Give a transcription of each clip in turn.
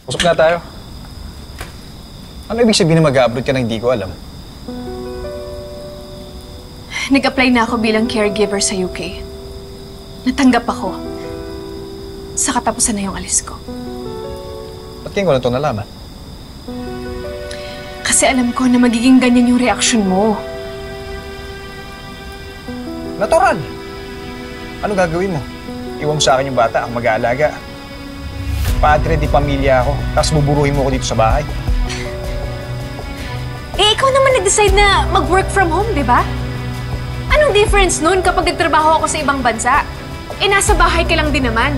Usap na tayo. Ano ibig sabihin na mag-a-abroad ka na hindi ko alam? Nag-apply na ako bilang caregiver sa UK. Natanggap ako. Sa katapusan na yung alis ko. Ba't ngayon ko lang ito nalaman? Kasi alam ko na magiging ganyan yung reaksyon mo. Natural! Ano gagawin mo? Iwan mo sa akin yung bata, ang mag-aalaga. Padre di pamilya ako, tapos buburuhin mo ako dito sa bahay. Eh, ikaw naman nag-decide na mag-work from home, di ba? Anong difference nun kapag nagtrabaho ako sa ibang bansa? Eh, nasa bahay ka lang din naman.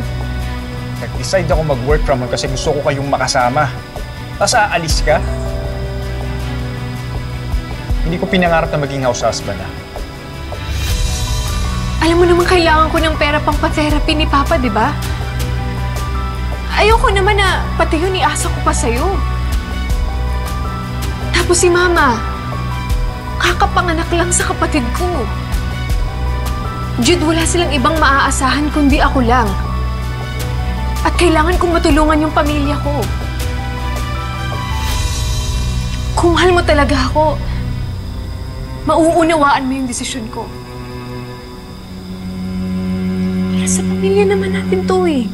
Nag-decide ako mag-work from home kasi gusto ko kayong makasama. Tapos aalis ka? Hindi ko pinangarap na maging house husband, ha? Alam mo naman kailangan ko ng pera pang pa-therapy ni Papa, di ba? Ayoko naman na pati yun iasa ko pa sa'yo. Tapos si Mama, kakapanganak lang sa kapatid ko. Jude, wala silang ibang maaasahan kundi ako lang. At kailangan kong matulungan yung pamilya ko. Kung mahal mo talaga ako, mauunawaan mo yung desisyon ko. Para sa pamilya naman natin to eh.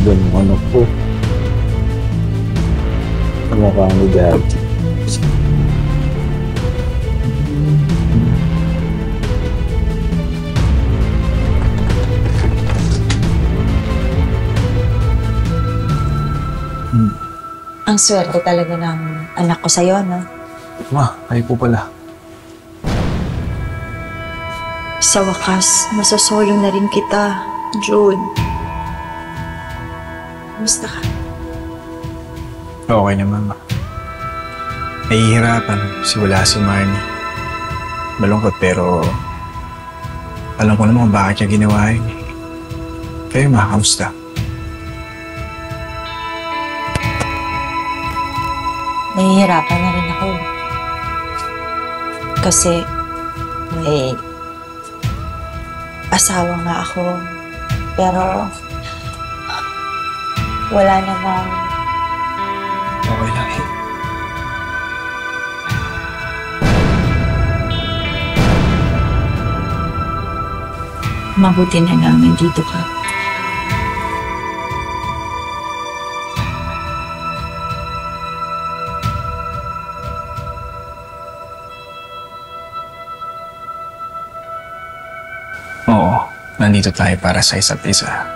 Ganun ano po. Kamukha ni Dad. Ang swerte talaga ng anak ko sa'yo, no? Ma, kayo po pala. Sa wakas, masosolong na rin kita, Jude. Kumusta ka? Okay naman, ma. Nahihirapan kasi wala si Marnie. Malungkot pero alam ko naman kung bakit niya ginawa yun. Kayo, ma, kamusta? Nahihirapan na rin ako. Kasi may asawa nga ako. Pero wala namang... Okay lang eh. Mabuti na lang nandito ka. Oo, nandito tayo para sa isa't isa.